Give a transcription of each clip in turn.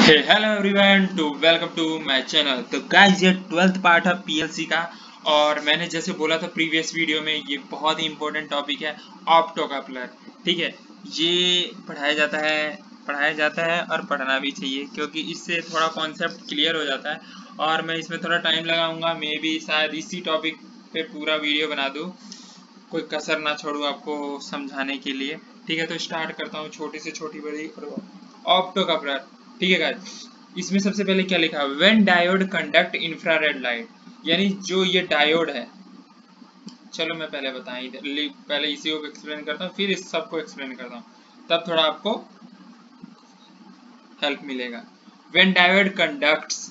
Hello everyone to welcome to my channel. तो guys ये 12th part है PLC का। और मैंने जैसे बोला था प्रीवियस वीडियो में, ये बहुत ही इंपॉर्टेंट टॉपिक है ऑप्टोकपलर। ठीक है, ये पढ़ाया जाता है और पढ़ना भी चाहिए, क्योंकि इससे थोड़ा कॉन्सेप्ट क्लियर हो जाता है। और मैं इसमें थोड़ा टाइम लगाऊंगा, मे भी शायद इसी टॉपिक पे पूरा वीडियो बना दूँ, कोई कसर ना छोड़ूं आपको समझाने के लिए। ठीक है, तो स्टार्ट करता हूँ छोटी से छोटी बड़ी ऑप्टोकपलर। ठीक है गाइस, इसमें सबसे पहले क्या लिखा है, when diode conduct infrared light, यानी जो ये डायोड है। चलो मैं पहले पहले इसी को एक्सप्लेन करता हूँ, फिर इस सबको एक्सप्लेन करता हूँ, तब थोड़ा आपको हेल्प मिलेगा। When diode conducts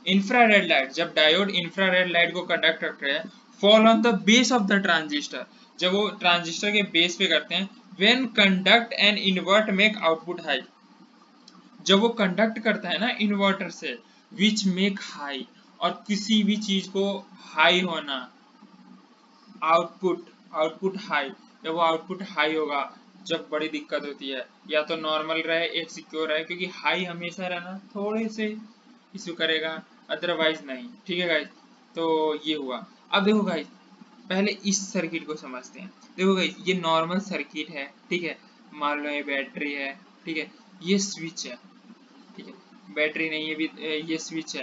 infrared light, जब डायोड इंफ्रारेड लाइट को कंडक्ट करते हैं, fall on the base of the transistor, जब वो ट्रांजिस्टर के बेस पे करते हैं। When conduct and invert make output high, जब वो कंडक्ट करता है ना इन्वर्टर से, विच मेक हाई, और किसी भी चीज को हाई होना, आउटपुट हाई, जब वो आउटपुट हाई होगा, जब बड़ी दिक्कत होती है, या तो नॉर्मल रहे एक सिक्योर रहे, क्योंकि हाई हमेशा रहना थोड़े से इशू करेगा, अदरवाइज नहीं। ठीक है गाइस, तो ये हुआ। अब देखो गाइस, पहले इस सर्किट को समझते हैं। देखो गाइस, ये नॉर्मल सर्किट है। ठीक है, मान लो ये बैटरी है। ठीक है, ये स्विच है। ठीक है, बैटरी नहीं है भी, ये स्विच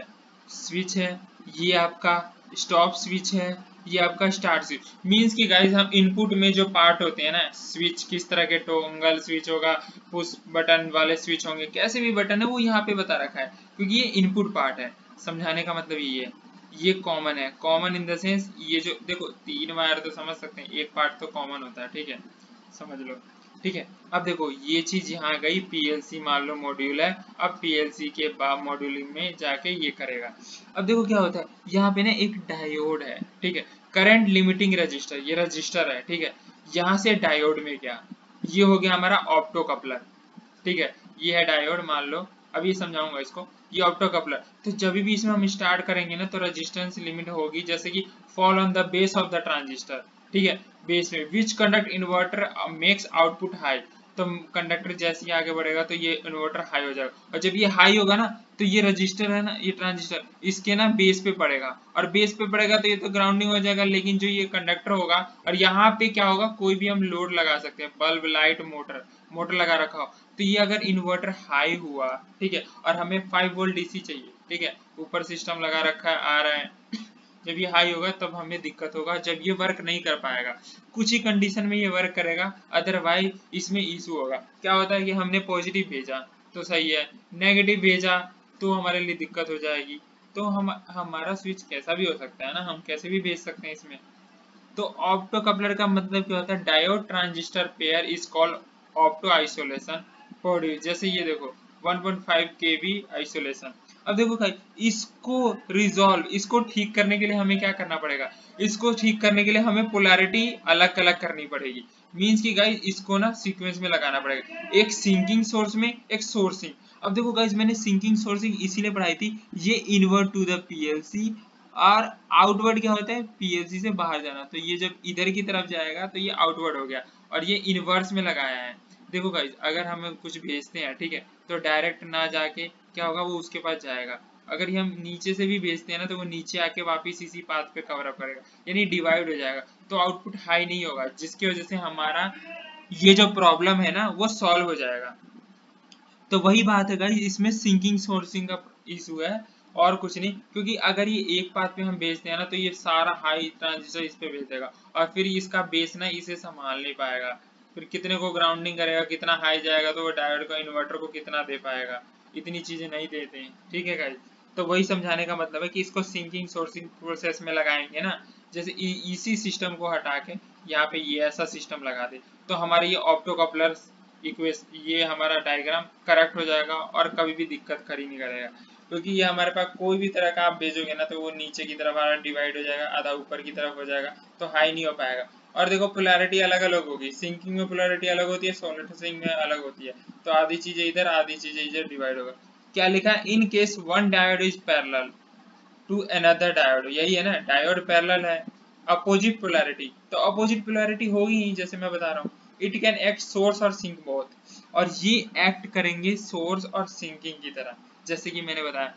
है, ये आपका स्टॉप स्विच है, ये आपका स्टार्ट स्विच। मींस कि गाइस, हम इनपुट में जो पार्ट होते हैं ना, स्विच किस तरह के, टोंगल स्विच होगा, पुश बटन वाले स्विच होंगे, कैसे भी बटन है वो यहाँ पे बता रखा है, क्योंकि ये इनपुट पार्ट है। समझाने का मतलब ये है, ये कॉमन है। कॉमन इन द सेंस, ये जो देखो 3 वायर तो समझ सकते हैं, एक पार्ट तो कॉमन होता है। ठीक है, समझ लो। ठीक है, अब देखो ये चीज यहाँ गई, पीएलसी मान लो मॉड्यूल है। अब पीएलसी के बाद मॉड्यूलिंग में जाके ये करेगा। अब देखो क्या होता है, यहाँ पे ना एक डायोड है। ठीक है, करंट लिमिटिंग रजिस्टर, ये रजिस्टर है। ठीक है, यहाँ से डायोड में क्या, ये हो गया हमारा ऑप्टो कपलर। ठीक है, ये है डायोड मान लो, अब ये समझाऊंगा इसको। ये ऑप्टो कपलर, तो जब भी इसमें हम स्टार्ट करेंगे ना, तो रेजिस्टेंस लिमिट होगी, जैसे कि fall on the base of the transistor. ठीक है, बेस में विच conduct inverter makes output high, तो कंडक्टर जैसे ही आगे बढ़ेगा तो ये इन्वर्टर हाई हो जाएगा, और जब ये हाई होगा ना, तो ये रजिस्टर है ना, ये ट्रांजिस्टर इसके ना बेस पे पड़ेगा, और बेस पे पड़ेगा तो ये तो ग्राउंडिंग हो जाएगा। लेकिन जो ये कंडक्टर होगा, और यहाँ पे क्या होगा, कोई भी हम लोड लगा सकते हैं, बल्ब, लाइट, मोटर लगा रखा हो, तो ये अगर इन्वर्टर हाई हुआ, ठीक है, और हमें 5 वोल्ट डीसी चाहिए, ठीक है, ऊपर सिस्टम लगा रखा है, आ रहा है, जब ये हाई होगा तब हमें दिक्कत होगा, जब ये वर्क नहीं कर पाएगा। कुछ ही कंडीशन में ये वर्क करेगा, अदरवाइज इसमें इशू होगा। क्या होता है कि हमने पॉजिटिव भेजा तो सही है, नेगेटिव भेजा तो हमारे लिए दिक्कत हो जाएगी। तो हमारा स्विच कैसा भी हो सकता है ना, हम कैसे भी भेज सकते हैं इसमें। तो ऑप्टो कपलर का मतलब क्या होता है, diode transistor pair is called opto isolation produce. जैसे ये देखो 1.5 kV आइसोलेशन। अब देखो भाई, इसको ठीक करने के लिए हमें क्या करना पड़ेगा, इसको ठीक करने के लिए हमें पोलैरिटी अलग अलग करनी पड़ेगी। मींस की गाइस, इसको ना सीक्वेंस में लगाना पड़ेगा, एक सिंकिंग सोर्स में, एक सोर्सिंग। अब देखो गाइस, मैंने सिंकिंग सोर्सिंग इसीलिए पढ़ाई थी, ये इन्वर्ट टू द पीएलसी, और आउटवर्ड क्या होता है, पीएलसी से बाहर जाना। तो ये जब इधर की तरफ जाएगा तो ये आउटवर्ड हो गया, और ये इनवर्स में लगाया है। देखो गाइस, अगर हम कुछ भेजते हैं, ठीक है, तो डायरेक्ट ना जाके क्या होगा, वो उसके पास जाएगा। अगर हम नीचे से भी भेजते हैं ना, तो वो नीचे आके वापिस इसी पाथ पे कवर अप करेगा, यानी डिवाइड हो जाएगा, तो आउटपुट हाई नहीं होगा, जिसकी वजह से हमारा ये जो प्रॉब्लम है ना, वो सॉल्व हो जाएगा। तो वही बात है गाइस, इसमें सिंकिंग सोर्सिंग का इशू है, और कुछ नहीं। क्योंकि अगर ये एक पाथ पे हम भेजते हैं ना, तो ये सारा हाई ट्रांजिस्टर इस पे भेज देगा, और फिर इसका बेस ना इसे संभाल नहीं पाएगा, फिर कितने को ग्राउंडिंग करेगा, कितना हाई जाएगा, तो वो डायोड को, इन्वर्टर को कितना दे पाएगा, इतनी चीजें नहीं देते हैं। ठीक है गाइस, तो वही समझाने का मतलब है कि इसको सिंकिंग सोर्सिंग प्रोसेस में लगाएंगे ना, जैसे इसी सिस्टम को हटा के यहाँ पे ये ऐसा सिस्टम लगा दे, तो हमारे ये ऑप्टो कपलर ये हमारा डायग्राम करेक्ट हो जाएगा, और कभी भी दिक्कत खड़ी नहीं करेगा। क्योंकि ये हमारे पास कोई भी तरह का आप भेजोगे ना, तो वो नीचे की तरफ आधा डिवाइड हो जाएगा, आधा ऊपर की तरफ हो जाएगा, तो हाई नहीं हो पाएगा। और देखो पोलैरिटी अलग अलग होगी, सिंकिंग में पोलैरिटी अलग होती है, सॉलिडिफाइंग में अलग होती है, तो आधी चीजें इधर, आधी चीजें इधर डिवाइड होगा। क्या लिखा है, in case one diode is parallel to another diode, यही है ना, डायोड पैरेलल है, अपोजिट पोलैरिटी, तो अपोजिट पोलैरिटी होगी ही, जैसे मैं बता रहा हूँ, इट कैन एक्ट सोर्स और सिंक बोथ। और ये एक्ट करेंगे सोर्स और सिंकिंग की तरह। जैसे कि मैंने बताया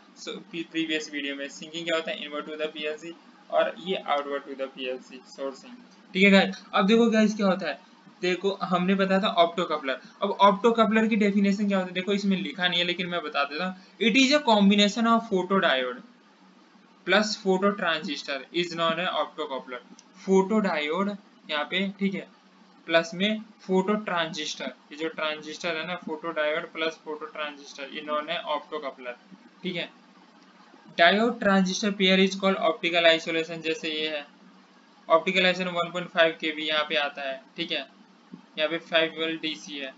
प्रीवियस वीडियो में, सिंकिंग क्या होता है, इनवर्ट टू द पीएलसी, और ये outward to the PLC sourcing. ठीक है गाइस, अब देखो गाइस क्या होता है, देखो हमने बताया था ऑप्टो कपलर। अब ऑप्टो कपलर की डेफिनेशन क्या होती है, देखो इसमें लिखा नहीं है लेकिन मैं बता देता हूँ। It is a combination of photo diode plus photo transistor is known A opto coupler. Photo diode यहाँ पे, ठीक है, प्लस में फोटो ट्रांजिस्टर, ये जो ट्रांजिस्टर है ना, photo diode plus photo transistor, ये नॉन है ऑप्टो कपलर। ठीक है, diode transistor pair is called optical isolation. जैसे ये है ऑप्टिकल आइसोलेशन 1.5 kV यहाँ पे आता है। ठीक है, यहाँ पे 5 वोल्ट डीसी है।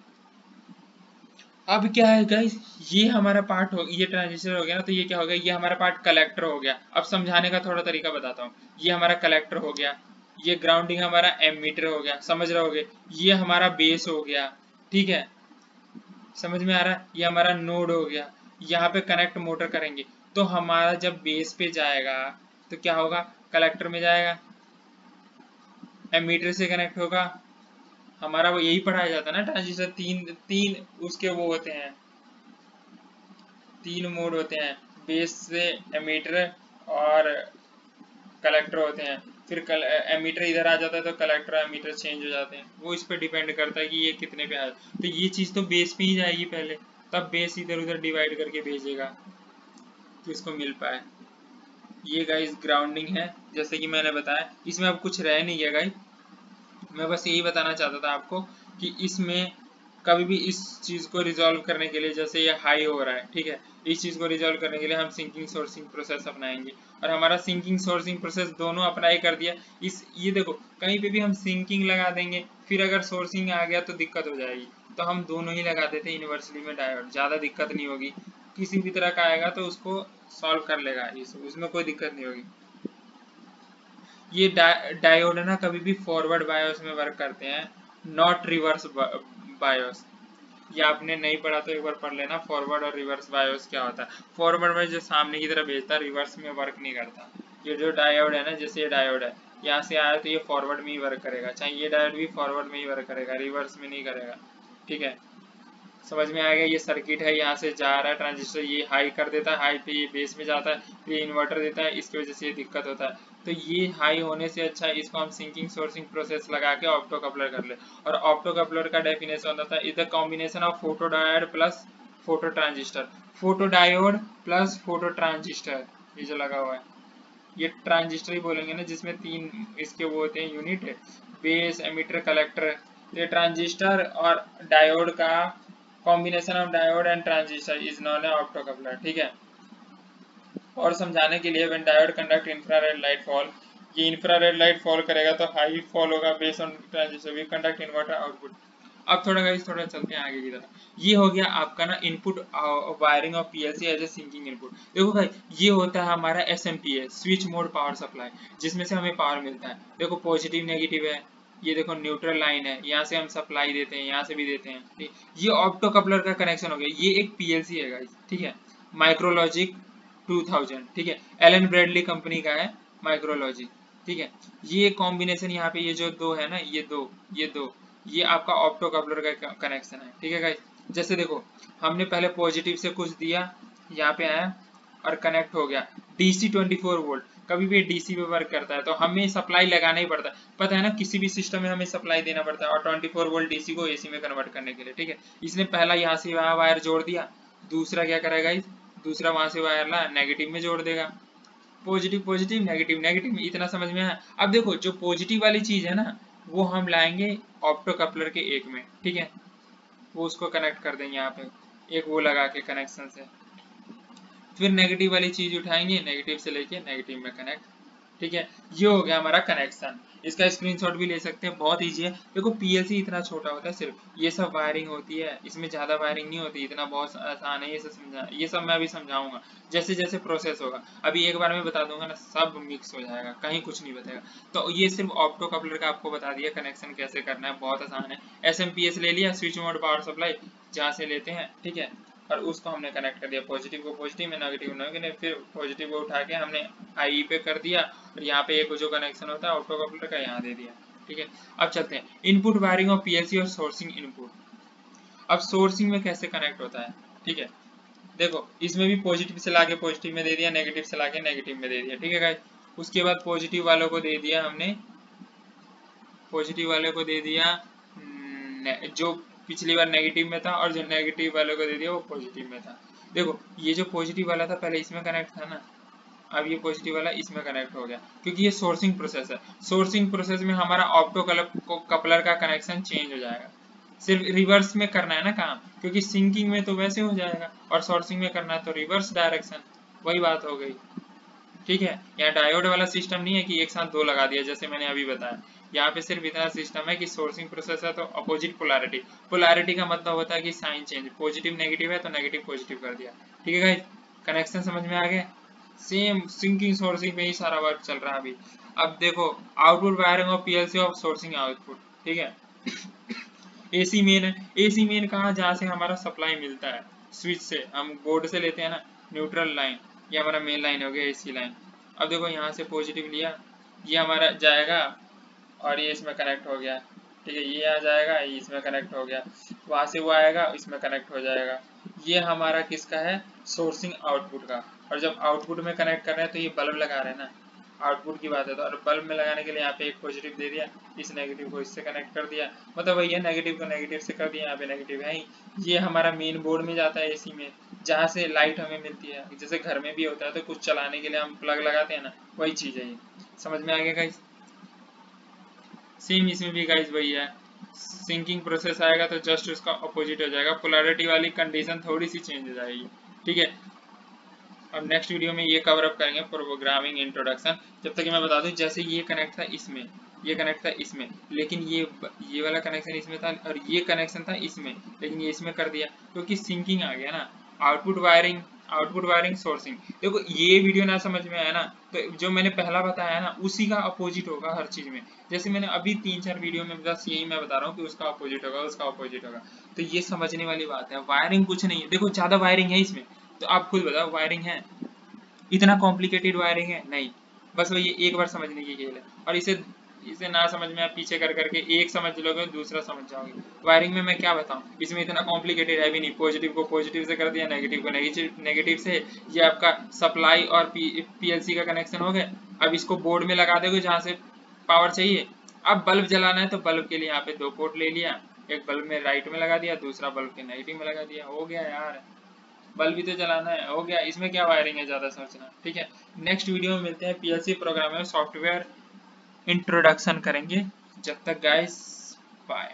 अब क्या है गाइस, ये हमारा पार्ट हो, ये ट्रांजिस्टर हो गया ना, तो ये क्या हो गया, ये हमारा पार्ट कलेक्टर हो गया। अब समझाने का थोड़ा तरीका बताता हूँ। ये हमारा कलेक्टर हो गया, ये ग्राउंडिंग हमारा एमीटर हो गया, समझ रहे होगे, ये हमारा बेस हो गया। ठीक है, समझ में आ रहा है, ये हमारा नोड हो गया। यहाँ पे कनेक्ट मोटर करेंगे तो हमारा जब बेस पे जाएगा तो क्या होगा, कलेक्टर में जाएगा, एमीटर से कनेक्ट होगा। हमारा वो यही पढ़ाया जाता है ना, ट्रांजिस्टर तीन तीन उसके वो होते हैं, तीन मोड होते हैं, बेस से एमीटर और कलेक्टर होते हैं। फिर एमीटर इधर आ जाता है तो कलेक्टर एमीटर चेंज हो जाते हैं, वो इस पर डिपेंड करता है कि ये कितने पे आ। तो ये चीज़ तो बेस पे ही जाएगी पहले, तब बेस इधर उधर डिवाइड करके भेजेगा कि उसको मिल पाए। ये गाइस ग्राउंडिंग है, जैसे कि मैंने बताया। इसमें अब कुछ रह नहीं गया गाइस, मैं बस यही बताना चाहता था आपको कि इसमें कभी भी इस चीज़ को रिजॉल्व करने के लिए, जैसे ये हाई हो रहा है, ठीक है, इस चीज़ को रिजॉल्व करने के लिए हम सिंकिंग सोर्सिंग प्रोसेस अपनाएंगे। और हमारा सिंकिंग सोर्सिंग प्रोसेस दोनों अप्लाई कर दिया। इस ये देखो कहीं पे भी हम सिंकिंग लगा देंगे, फिर अगर सोर्सिंग आ गया तो दिक्कत हो जाएगी, तो हम दोनों ही लगा देते हैं यूनिवर्सली में डायोड, ज़्यादा दिक्कत नहीं होगी। किसी भी तरह का आएगा तो उसको सॉल्व कर लेगा, उसमें कोई दिक्कत नहीं होगी। ये डायोड है ना, कभी भी फॉरवर्ड बायोस में वर्क करते हैं, नॉट रिवर्स बायोस। ये आपने नहीं पढ़ा तो एक बार पढ़ लेना, फॉरवर्ड और रिवर्स बायोस क्या होता है। फॉरवर्ड बायोस जो सामने की तरफ भेजता है, रिवर्स में वर्क नहीं करता। ये जो डायोड है ना, जैसे ये डायोड है, यहाँ से आया तो ये फॉरवर्ड में ही वर्क करेगा, चाहे ये डायोड भी फॉरवर्ड में ही वर्क करेगा, रिवर्स में नहीं करेगा। ठीक है, समझ में आएगा। ये सर्किट है, यहाँ से जा रहा है ट्रांजिस्टर, ये हाई कर देता है, हाई पे ये बेस में जाता है, फिर इन्वर्टर देता है, इसकी वजह से ये दिक्कत होता है। तो ये हाई होने से अच्छा है इसको हम सिंकिंग सोर्सिंग प्रोसेस लगा के ऑप्टो कपलर कर ले। और ऑप्टो कपलर का डेफिनेशन होता है, is the combination of photo diode plus photo transistor. Photo diode plus photo transistor, ये जो लगा हुआ है ये ट्रांजिस्टर ही बोलेंगे ना, जिसमें तीन इसके वो होते हैं यूनिट, बेस एमीटर कलेक्टर। ये ट्रांजिस्टर और डायोड का combination of diode and transistor is known as optocoupler. ठीक है, और समझाने के लिए, when diode conduct infrared light fall, ये इंफ्रारेड लाइट फॉल करेगा तो हाई फॉल होगा base on transistor, we conduct inverter output. अब थोड़ा गाइस थोड़ा चलते हैं आगे की तरफ। ये हो गया आपका ना input wiring of PLC as a sinking input. देखो भाई, ये होता है हमारा SMPS, switch mode power supply, जिसमें से हमें पावर मिलता है। देखो पॉजिटिव नेगेटिव है, ये देखो न्यूट्रल लाइन है, यहाँ से हम सप्लाई देते हैं, यहाँ से भी देते हैं। ठीक, ये ऑप्टो कपलर का कनेक्शन हो गया। ये एक पीएलसी है गाइस, ठीक है, माइक्रोलॉजिक 2000, ठीक है, एलन ब्रैडली कंपनी का है माइक्रोलॉजिक। ठीक है, ये कॉम्बिनेशन यहाँ पे ये जो दो है ना, ये दो ये आपका ऑप्टो कपलर का कनेक्शन है। ठीक है गाइस, जैसे देखो हमने पहले पॉजिटिव से कुछ दिया, यहाँ पे आया और कनेक्ट हो गया, डीसी 24 वोल्ट। कभी भी डीसी पे वर्क करता है तो हमें सप्लाई लगाना ही पड़ता है, पता है ना, किसी भी सिस्टम में हमें सप्लाई देना पड़ता है, और 24 वोल्ट डीसी को एसी में कन्वर्ट करने के लिए। ठीक है, इसने पहला यहाँ से वहाँ वायर जोड़ दिया, दूसरा क्या करेगा गाइस, दूसरा वहां से वायर ला नेगेटिव में जोड़ देगा, पॉजिटिव पॉजिटिव नेगेटिव नेगेटिव, इतना समझ में आया। अब देखो जो पॉजिटिव वाली चीज है ना, वो हम लाएंगे ऑप्टो कपलर के एक में, ठीक है, वो उसको कनेक्ट कर देंगे यहाँ पे एक वो लगा के कनेक्शन से। फिर नेगेटिव वाली चीज उठाएंगे, नेगेटिव से लेके नेगेटिव में कनेक्ट। ठीक है, ये हो गया हमारा कनेक्शन। इसका स्क्रीनशॉट भी ले सकते हैं, बहुत इजी है। देखो पीएलसी इतना छोटा होता है, सिर्फ ये सब वायरिंग होती है, इसमें ज्यादा वायरिंग नहीं होती, इतना बहुत आसान है ये सब समझा, ये सब मैं अभी समझाऊंगा जैसे जैसे प्रोसेस होगा। अभी एक बार में बता दूंगा ना, सब मिक्स हो जाएगा, कहीं कुछ नहीं बताएगा। तो ये सिर्फ ऑप्टो कपलर का आपको बता दिया कनेक्शन कैसे करना है, बहुत आसान है। एसएमपीएस ले लिया, स्विच मोड पावर सप्लाई जहाँ से लेते हैं, ठीक है, और उसको हमने कनेक्ट कर दिया, पॉजिटिव को पॉजिटिव में नेगेटिव नेगेटिव, फिर पॉजिटिव को उठा के हमने आई पे कर दिया, और यहाँ पे एक जो कनेक्शन होता है ऑप्टो कपलर का यहाँ दे दिया। ठीक है, अब चलते हैं इनपुट वायरिंग ऑफ पीएलसी और सोर्सिंग इनपुट। अब सोर्सिंग में कैसे कनेक्ट होता है, ठीक है, देखो इसमें भी पॉजिटिव से लाके पॉजिटिव में दे दिया, नेगेटिव से लाके नेगेटिव में दे दिया, ठीक है गाइस। उसके बाद पॉजिटिव वालों को दे दिया हमने, पॉजिटिव वाले को दे दिया जो पिछली बार नेगेटिव में था, और जो नेगेटिव वाले को दे दिया वो पॉजिटिव में था। देखो ये जो पॉजिटिव वाला था पहले इसमें कनेक्ट था ना, अब ये पॉजिटिव वाला इसमें कनेक्ट हो गया, क्योंकि ये सोर्सिंग प्रोसेस है। सोर्सिंग प्रोसेस में हमारा ऑप्टो कपलर का कनेक्शन चेंज हो जाएगा, सिर्फ रिवर्स में करना है ना काम, क्योंकि सिंकिंग में तो वैसे हो जाएगा और सोर्सिंग में करना है तो रिवर्स डायरेक्शन, वही बात हो गई, ठीक है। यहाँ डायोड वाला सिस्टम नहीं है कि एक साथ दो लगा दिया जैसे मैंने अभी बताया, यहाँ पे सिर्फ इतना सिस्टम है कि सोर्सिंग प्रोसेस है तो अपोजिट पोलैरिटी, पोलैरिटी का मतलब होता है कि साइन चेंज, पॉजिटिव नेगेटिव है तो नेगेटिव पॉजिटिव कर दिया, ठीक है गाइस। कनेक्शन समझ में आ गया, सेम सिंकिंग सोर्सिंग में ही सारा वर्क चल रहा है अभी। अब देखो output wiring of PLC of sourcing output, ठीक है। एसी मेन है, एसी मेन कहाँ, जहाँ से हमारा सप्लाई मिलता है स्विच से, हम बोर्ड से लेते हैं ना न्यूट्रल लाइन, ये हमारा मेन लाइन हो गया एसी लाइन। अब देखो यहाँ से पॉजिटिव लिया, ये हमारा जाएगा और ये इसमें कनेक्ट हो गया, ठीक है, ये आ जाएगा, ये इसमें कनेक्ट हो गया, वहां से वो आएगा इसमें कनेक्ट हो जाएगा। ये हमारा किसका है, सोर्सिंग आउटपुट का। और जब आउटपुट में कनेक्ट कर रहे हैं तो ये बल्ब लगा रहे हैं ना, आउटपुट की बात है तो, और बल्ब में लगाने के लिए यहाँ पे एक पॉजिटिव दे दिया, इस नेगेटिव को इससे कनेक्ट कर दिया, मतलब वही है, नेगेटिव को नेगेटिव से कर दिया, यहाँ पे नेगेटिव है ही। ये हमारा मेन बोर्ड में जाता है एसी में, जहाँ से लाइट हमें मिलती है, जैसे घर में भी होता है तो कुछ चलाने के लिए हम प्लग लगाते हैं ना, वही चीज है ये, समझ में आ गया गाइस। सेम इसमें भी गाइस वही है, सिंकिंग प्रोसेस आएगा तो जस्ट उसका अपोजिट हो जाएगा, पोलैरिटी वाली कंडीशन थोड़ी सी चेंज हो जाएगी, ठीक है। अब नेक्स्ट वीडियो में ये कवर अप करेंगे प्रोग्रामिंग इंट्रोडक्शन। जब तक मैं बता दूं, जैसे ये कनेक्ट था इसमें, ये कनेक्ट था इसमें, लेकिन ये वाला कनेक्शन इसमें था और ये कनेक्शन था इसमें, लेकिन ये इसमें कर दिया क्योंकि सिंकिंग आ गया ना। आउटपुट वायरिंग सोर्सिंग, देखो ये वीडियो ना समझ में आया ना तो जो मैंने पहला बताया ना उसी का अपोजिट होगा हर चीज में, जैसे मैंने अभी 3-4 वीडियो में बस यही मैं बता रहा हूँ कि उसका अपोजिट होगा, उसका अपोजिट होगा, तो ये समझने वाली बात है। वायरिंग कुछ नहीं है, देखो ज्यादा वायरिंग है इसमें, तो आप खुद बताओ वायरिंग है, इतना कॉम्प्लिकेटेड वायरिंग है नहीं, बस वही एक बार समझने की खेल है। और इसे ना समझ में आप पीछे कर करके एक समझ लोगे दूसरा समझ जाओगे। वायरिंग में मैं क्या बताऊं, इसमें इतना कॉम्प्लिकेटेड है भी नहीं, पॉजिटिव को पॉजिटिव से कर दिया, नेगेटिव को नेगेटिव से, ये आपका सप्लाई और पीएलसी का कनेक्शन हो गया। अब इसको बोर्ड में लगा दोगे जहाँ से पावर चाहिए। अब बल्ब जलाना है तो बल्ब के लिए यहाँ पे 2 पोर्ट ले लिया, एक बल्ब में राइट में लगा दिया, दूसरा बल्ब के नेगेटिव में लगा दिया, हो गया यार, बल्ब भी तो जलाना है, हो गया, इसमें क्या वायरिंग है ज्यादा सोचना, ठीक है। नेक्स्ट वीडियो में मिलते हैं, पीएलसी प्रोग्राम में सॉफ्टवेयर इंट्रोडक्शन करेंगे। जब तक गाइस बाय।